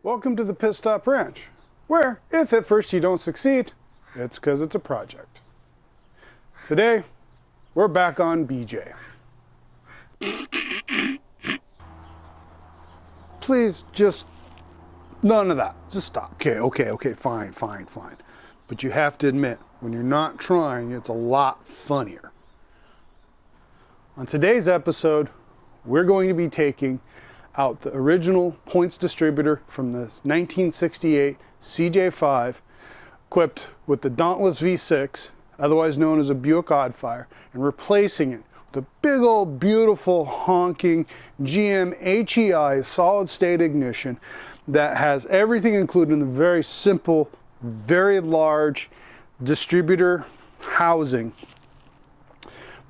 Welcome to the Pit Stop Ranch, where, if at first you don't succeed, it's because it's a project. Today, we're back on BJ. Please, just none of that. Just stop. Okay, fine. But you have to admit, when you're not trying, it's a lot funnier. On today's episode, we're going to be taking out the original points distributor from the 1968 CJ5, equipped with the Dauntless V6, otherwise known as a Buick Oddfire, and replacing it with a big old beautiful honking GM HEI solid state ignition that has everything included in the very simple, very large distributor housing.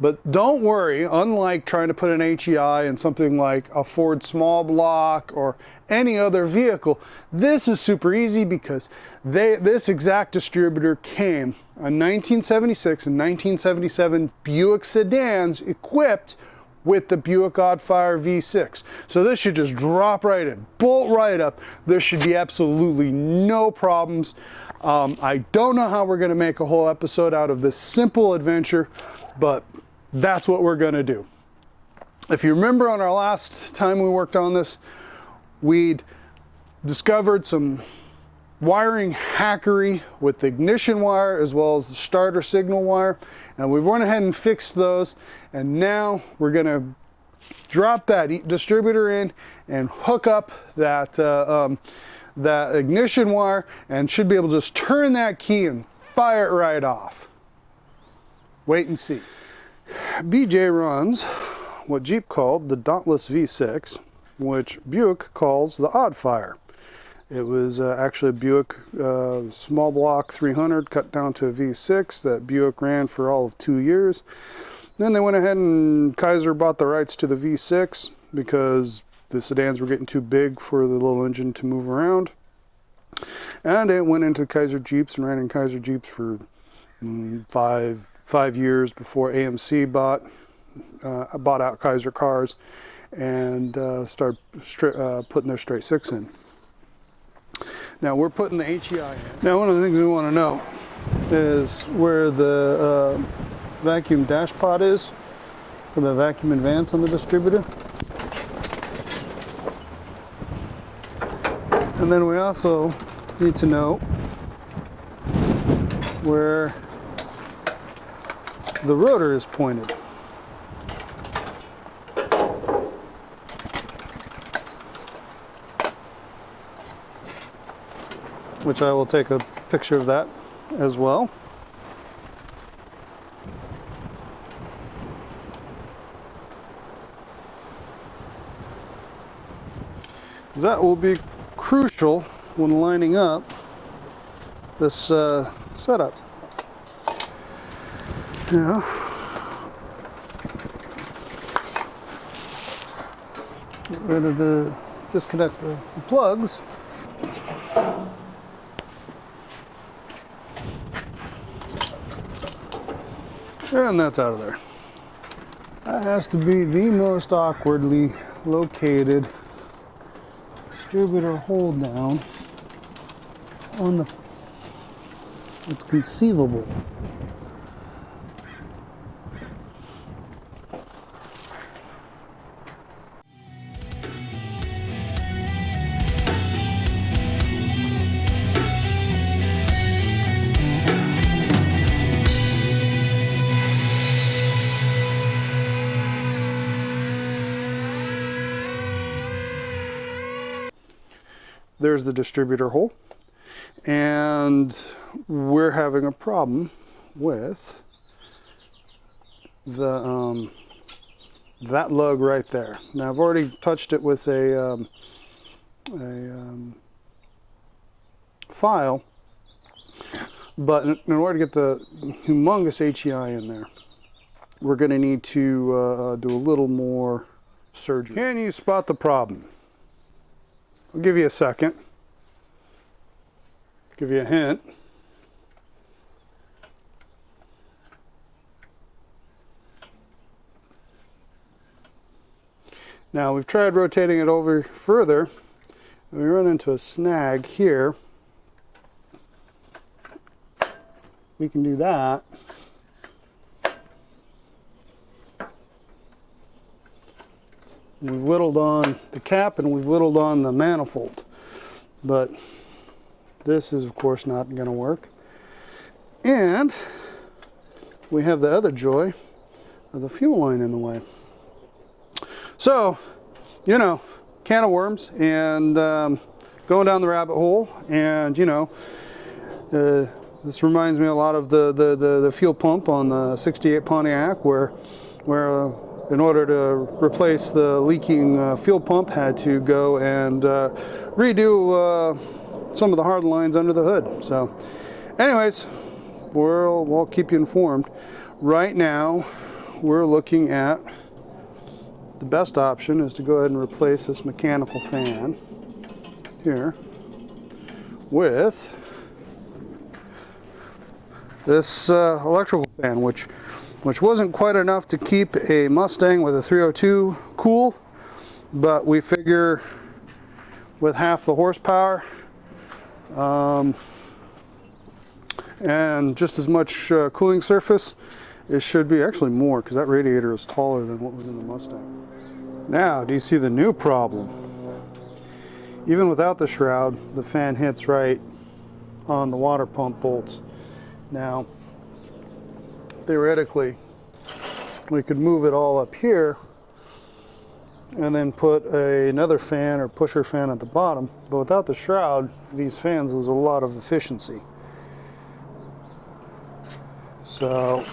But don't worry, unlike trying to put an HEI in something like a Ford small block or any other vehicle, this is super easy because this exact distributor came on 1976 and 1977 Buick sedans equipped with the Buick Oddfire V6. So this should just drop right in, bolt right up. There should be absolutely no problems. I don't know how we're going to make a whole episode out of this simple adventure, but that's what we're going to do. If you remember, on our last time we worked on this, we'd discovered some wiring hackery with the ignition wire as well as the starter signal wire, and we went ahead and fixed those, and now we're going to drop that distributor in and hook up that that ignition wire, and should be able to just turn that key and fire it right off. Wait and see. BJ runs what Jeep called the Dauntless V6, which Buick calls the Oddfire. It was actually a Buick small block 300 cut down to a V6 that Buick ran for all of 2 years. Then they went ahead and Kaiser bought the rights to the V6 because the sedans were getting too big for the little engine to move around. And it went into Kaiser Jeeps and ran in Kaiser Jeeps for five years before AMC bought out Kaiser cars and started putting their straight six in. Now we're putting the HEI in. Now one of the things we want to know is where the vacuum dash pod is for the vacuum advance on the distributor. And then we also need to know where the rotor is pointed. Which I will take a picture of that as well. That will be crucial when lining up this setup. Yeah. Get rid of disconnect the plugs. And that's out of there. That has to be the most awkwardly located distributor hold down on the it's conceivable. There's the distributor hole, and we're having a problem with the that lug right there. Now I've already touched it with a file, but in order to get the humongous HEI in there, we're going to need to do a little more surgery. Can you spot the problem? I'll give you a second. Give you a hint. Now we've tried rotating it over further, We run into a snag here. We can do that. We've whittled on the cap and we've whittled on the manifold, but this is of course not going to work. And we have the other joy of the fuel line in the way. So, you know, can of worms, and going down the rabbit hole. And you know, this reminds me a lot of the fuel pump on the '68 Pontiac, where in order to replace the leaking fuel pump, had to go and redo some of the hard lines under the hood. So anyways, we'll keep you informed. Right now we're looking at the best option is to go ahead and replace this mechanical fan here with this electrical fan, which wasn't quite enough to keep a Mustang with a 302 cool, but we figure with half the horsepower and just as much cooling surface, it should be actually more, because that radiator is taller than what was in the Mustang. Now, do you see the new problem? Even without the shroud, the fan hits right on the water pump bolts. Now, theoretically, we could move it all up here and then put another fan or pusher fan at the bottom, but without the shroud, these fans lose a lot of efficiency. So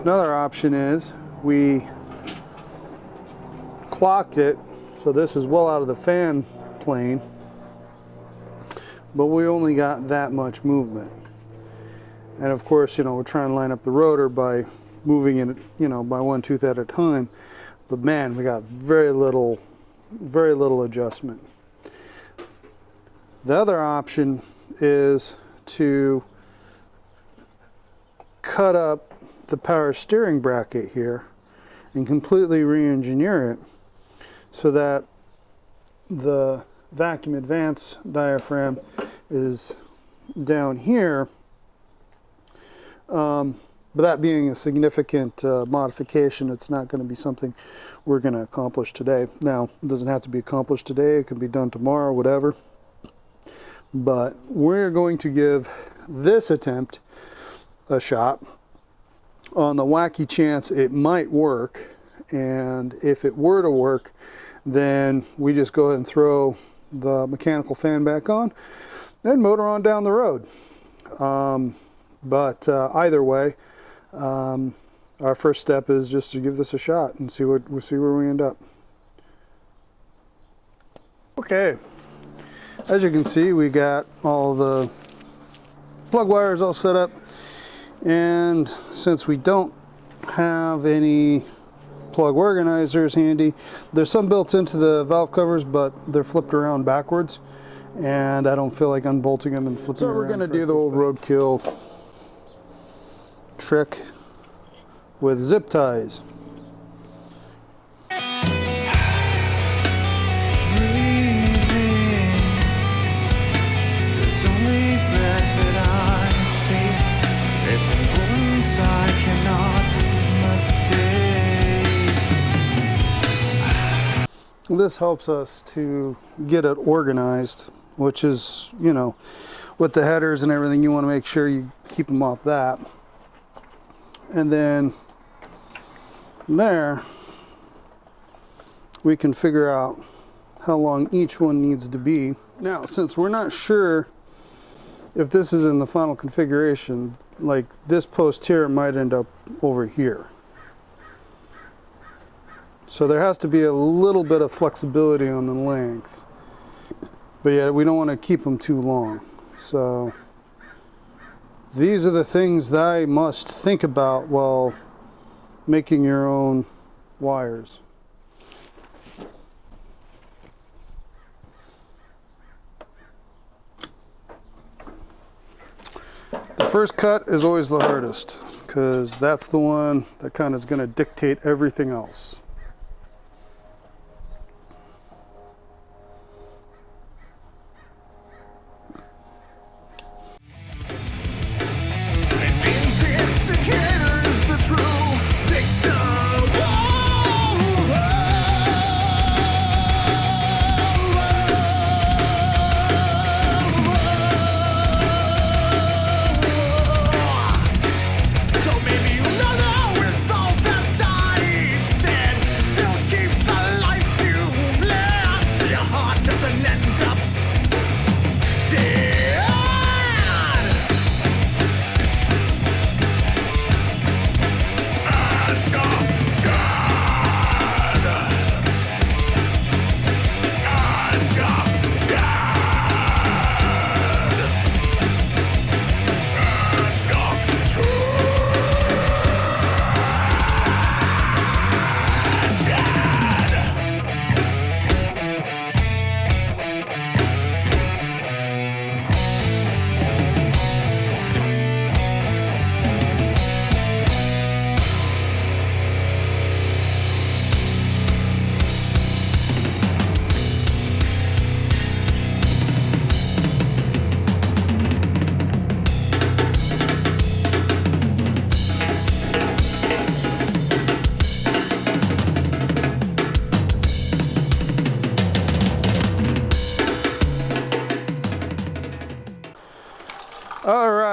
another option is we clocked it so this is well out of the fan plane, but we only got that much movement. And of course, you know, we're trying to line up the rotor by moving it, you know, by one tooth at a time. But man, we got very little adjustment. The other option is to cut up the power steering bracket here and completely re-engineer it so that the vacuum advance diaphragm is down here, but that being a significant modification, it's not going to be something we're going to accomplish today. Now, it doesn't have to be accomplished today, it can be done tomorrow, whatever, but we're going to give this attempt a shot on the wacky chance it might work. And if it were to work, then we just go ahead and throw the mechanical fan back on and motor on down the road. But either way, our first step is just to give this a shot and see where we end up. Okay, as you can see, we got all the plug wires all set up, and since we don't have any plug organizers handy, there's some built into the valve covers, but they're flipped around backwards, and I don't feel like unbolting them and flipping them around. So we're going to do the old roadkill trick with zip ties. This helps us to get it organized, which is, you know, with the headers and everything, you want to make sure you keep them off that. And then there we can figure out how long each one needs to be. Now, since we're not sure if this is in the final configuration, like this post here might end up over here. So there has to be a little bit of flexibility on the length, but yet we don't want to keep them too long. So these are the things that I must think about while making your own wires. The first cut is always the hardest, because that's the one that kind of is going to dictate everything else.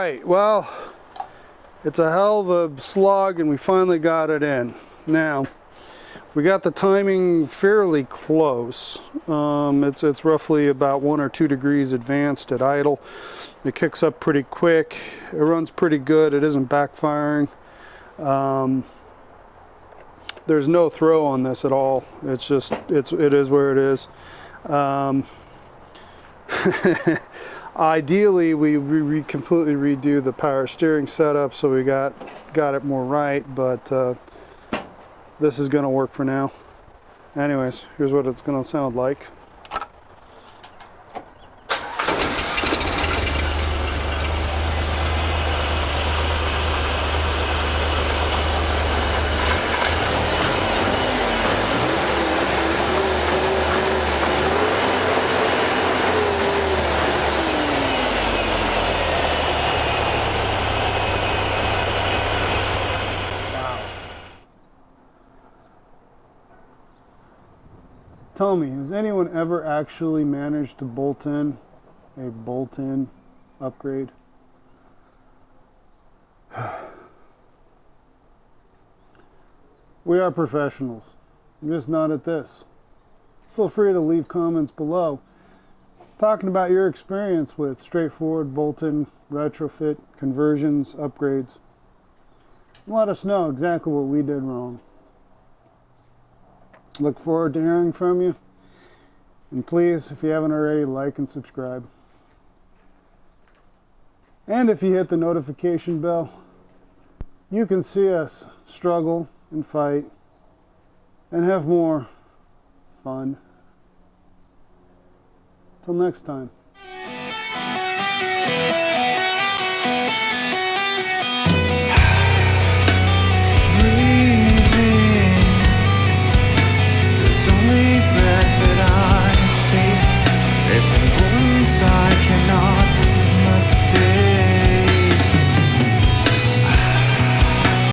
right, well, it's a hell of a slog and we finally got it in. Now, we got the timing fairly close. It's roughly about 1 or 2 degrees advanced at idle. It kicks up pretty quick. It runs pretty good. It isn't backfiring. There's no throw on this at all. It's just, it is where it is. Ideally, we completely redo the power steering setup so we got it more right, but this is going to work for now. Anyways, here's what it's going to sound like. Tell me, has anyone ever actually managed to bolt in a bolt-in upgrade? We are professionals. I'm just not at this. Feel free to leave comments below talking about your experience with straightforward bolt-in retrofit conversions, upgrades. Let us know exactly what we did wrong. Look forward to hearing from you. And please, if you haven't already, like and subscribe. And if you hit the notification bell, you can see us struggle and fight and have more fun. Till next time.